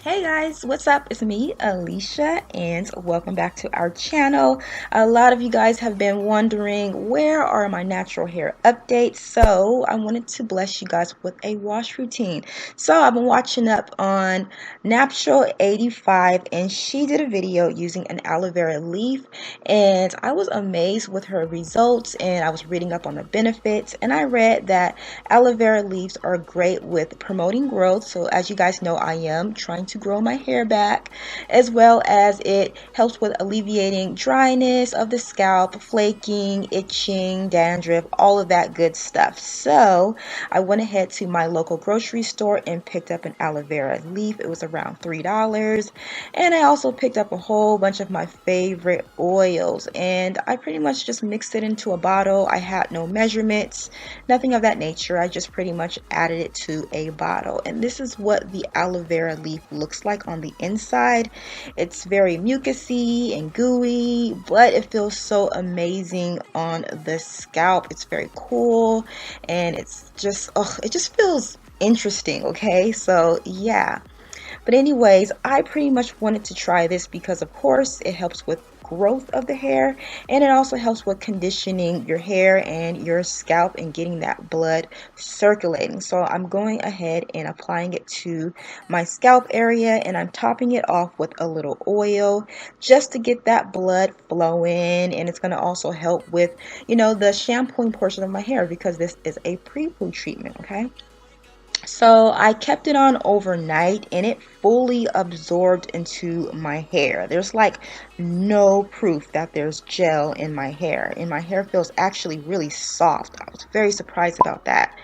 Hey guys, what's up? It's me, Alicia, and welcome back to our channel. A lot of you guys have been wondering where are my natural hair updates, so I wanted to bless you guys with a wash routine. So I've been watching up on Natural 85, and she did a video using an aloe vera leaf, and I was amazed with her results, and I was reading up on the benefits, and I read that aloe vera leaves are great with promoting growth. So as you guys know, I am trying to grow my hair back, as well as it helps with alleviating dryness of the scalp, flaking, itching, dandruff, all of that good stuff. So I went ahead to my local grocery store and picked up an aloe vera leaf. It was around $3. And I also picked up a whole bunch of my favorite oils, and I pretty much just mixed it into a bottle. I had no measurements, nothing of that nature. I just pretty much added it to a bottle, and this is what the aloe vera leaf looks like on the inside. It's very mucousy and gooey, but it feels so amazing on the scalp. It's very cool, and it's just, it just feels interesting. Okay, so yeah. But anyways, I pretty much wanted to try this because of course it helps with growth of the hair, and it also helps with conditioning your hair and your scalp and getting that blood circulating. So I'm going ahead and applying it to my scalp area, and I'm topping it off with a little oil just to get that blood flowing. And it's going to also help with, the shampooing portion of my hair, because this is a pre-poo treatment. Okay, so I kept it on overnight, and it fully absorbed into my hair. There's like no proof that there's gel in my hair, and my hair feels actually really soft. I was very surprised about that.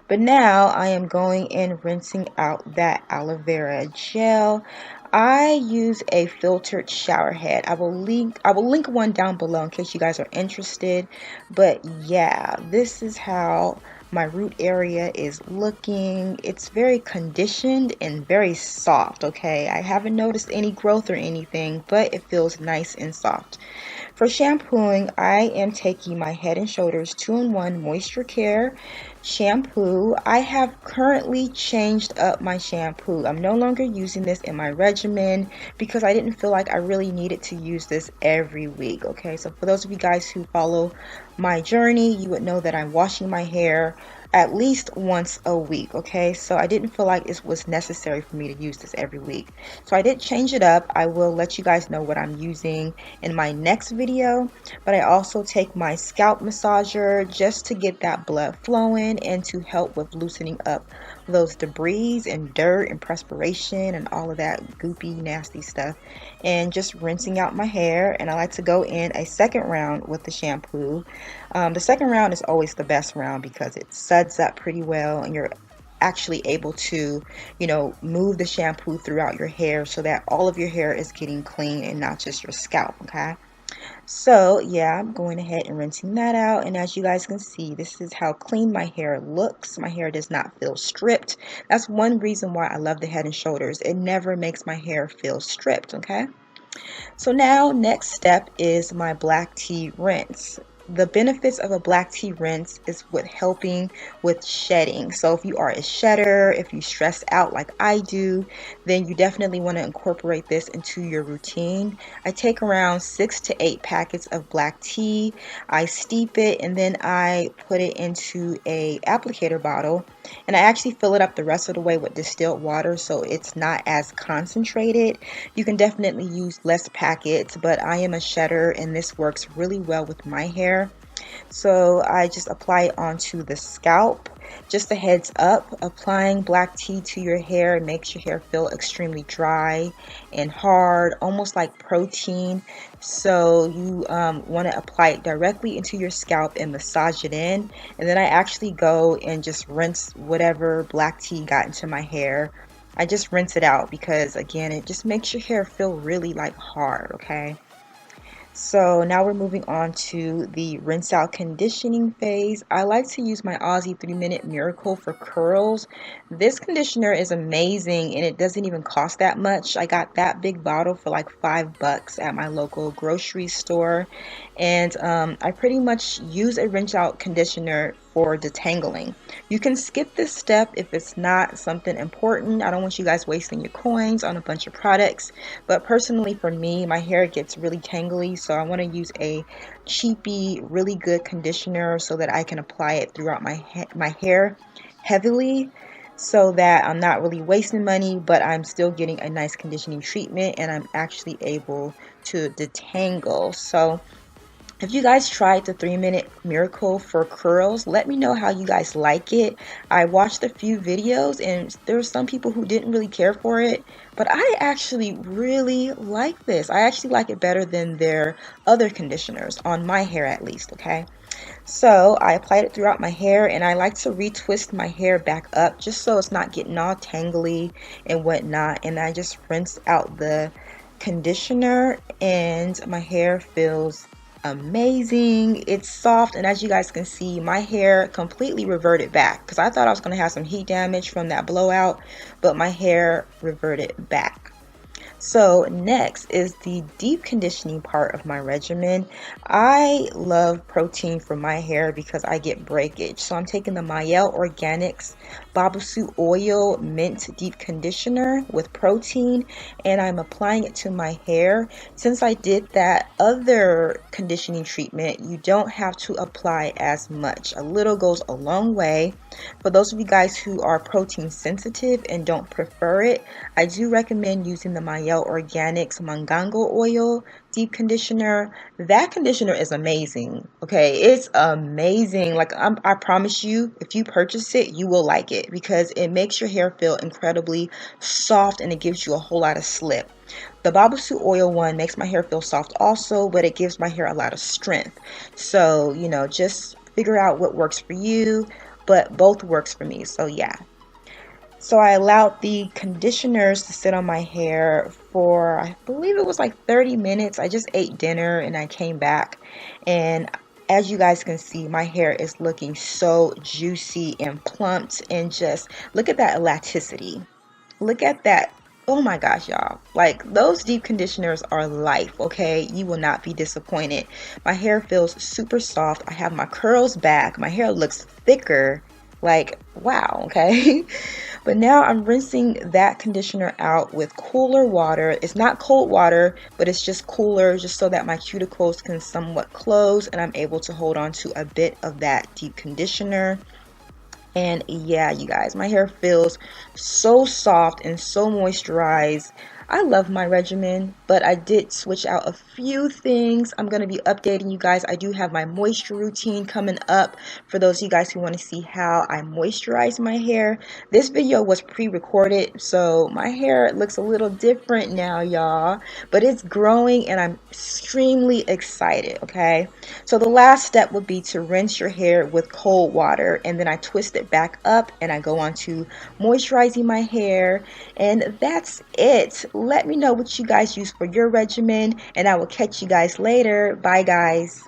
But now I am going and rinsing out that aloe vera gel. I use a filtered shower head. I will link one down below in case you guys are interested. But yeah, this is how my root area is looking. It's very conditioned and very soft. Okay, I haven't noticed any growth or anything, but it feels nice and soft. For shampooing, I am taking my Head and Shoulders 2-in-1 Moisture Care shampoo. I have currently changed up my shampoo. I'm no longer using this in my regimen because I didn't feel like I really needed to use this every week. Okay, so for those of you guys who follow my journey, you would know that I'm washing my hair at least once a week. Okay, so I didn't feel like it was necessary for me to use this every week, so I did change it up. I will let you guys know what I'm using in my next video. But I also take my scalp massager just to get that blood flowing and to help with loosening up those debris and dirt and perspiration and all of that goopy nasty stuff, and just rinsing out my hair. And I like to go in a second round with the shampoo. The second round is always the best round because it suds up pretty well, and you're actually able to, move the shampoo throughout your hair so that all of your hair is getting clean and not just your scalp. Okay, so yeah, I'm going ahead and rinsing that out, and as you guys can see, this is how clean my hair looks. My hair does not feel stripped. That's one reason why I love the Head and Shoulders. It never makes my hair feel stripped. Okay, so now next step is my black tea rinse. The benefits of a black tea rinse is with helping with shedding. So if you are a shedder, if you stress out like I do, then you definitely want to incorporate this into your routine. I take around 6 to 8 packets of black tea. I steep it, and then I put it into a applicator bottle, and I actually fill it up the rest of the way with distilled water so it's not as concentrated. You can definitely use less packets, but I am a shedder and this works really well with my hair. So I just apply it onto the scalp. Just a heads up, applying black tea to your hair makes your hair feel extremely dry and hard, almost like protein. So you want to apply it directly into your scalp and massage it in. And then I actually go and just rinse whatever black tea got into my hair. I just rinse it out because, again, it just makes your hair feel really like hard. Okay. So now we're moving on to the rinse out conditioning phase. I like to use my Aussie 3-Minute Miracle for curls. This conditioner is amazing, and it doesn't even cost that much. I got that big bottle for like $5 at my local grocery store. And I pretty much use a rinse out conditioner for detangling. You can skip this step if it's not something important. I don't want you guys wasting your coins on a bunch of products, but personally for me, my hair gets really tangly, so I want to use a cheapy, really good conditioner so that I can apply it throughout my hair heavily, so that I'm not really wasting money, but I'm still getting a nice conditioning treatment and I'm actually able to detangle. So if you guys tried the 3-minute miracle for curls, let me know how you guys like it. I watched a few videos and there were some people who didn't really care for it, but I actually really like this. I actually like it better than their other conditioners, on my hair at least, okay? So I applied it throughout my hair, and I like to retwist my hair back up just so it's not getting all tangly and whatnot. And I just rinse out the conditioner and my hair feels amazing. It's soft, and as you guys can see, my hair completely reverted back because I thought I was going to have some heat damage from that blowout, but my hair reverted back. So next is the deep conditioning part of my regimen. I love protein for my hair because I get breakage. So I'm taking the Mielle Organics Babasu Oil Mint Deep Conditioner with protein, and I'm applying it to my hair. Since I did that other conditioning treatment, you don't have to apply as much. A little goes a long way. For those of you guys who are protein sensitive and don't prefer it, I do recommend using the Mielle Organics Mangango Oil Deep Conditioner. That conditioner is amazing. Okay, it's amazing. Like I promise you, if you purchase it, you will like it because it makes your hair feel incredibly soft and it gives you a whole lot of slip. The Babasu Oil one makes my hair feel soft also, but it gives my hair a lot of strength. So, you know, just figure out what works for you, but both works for me. So yeah. So I allowed the conditioners to sit on my hair for, I believe it was like 30 minutes. I just ate dinner and I came back, and as you guys can see, my hair is looking so juicy and plumped, and just look at that elasticity. Look at that. Oh my gosh, y'all. Like, those deep conditioners are life, okay? You will not be disappointed. My hair feels super soft. I have my curls back. My hair looks thicker. Like, wow, okay? But now I'm rinsing that conditioner out with cooler water. It's not cold water, but it's just cooler, just so that my cuticles can somewhat close and I'm able to hold on to a bit of that deep conditioner. And yeah, you guys, my hair feels so soft and so moisturized. I love my regimen, but I did switch out a few things. I'm going to be updating you guys. I do have my moisture routine coming up for those of you guys who want to see how I moisturize my hair. This video was pre-recorded, so my hair looks a little different now, y'all, but it's growing and I'm extremely excited, okay? So the last step would be to rinse your hair with cold water, and then I twist it back up and I go on to moisturizing my hair, and that's it. Let me know what you guys use for your regimen, and I will catch you guys later. Bye, guys.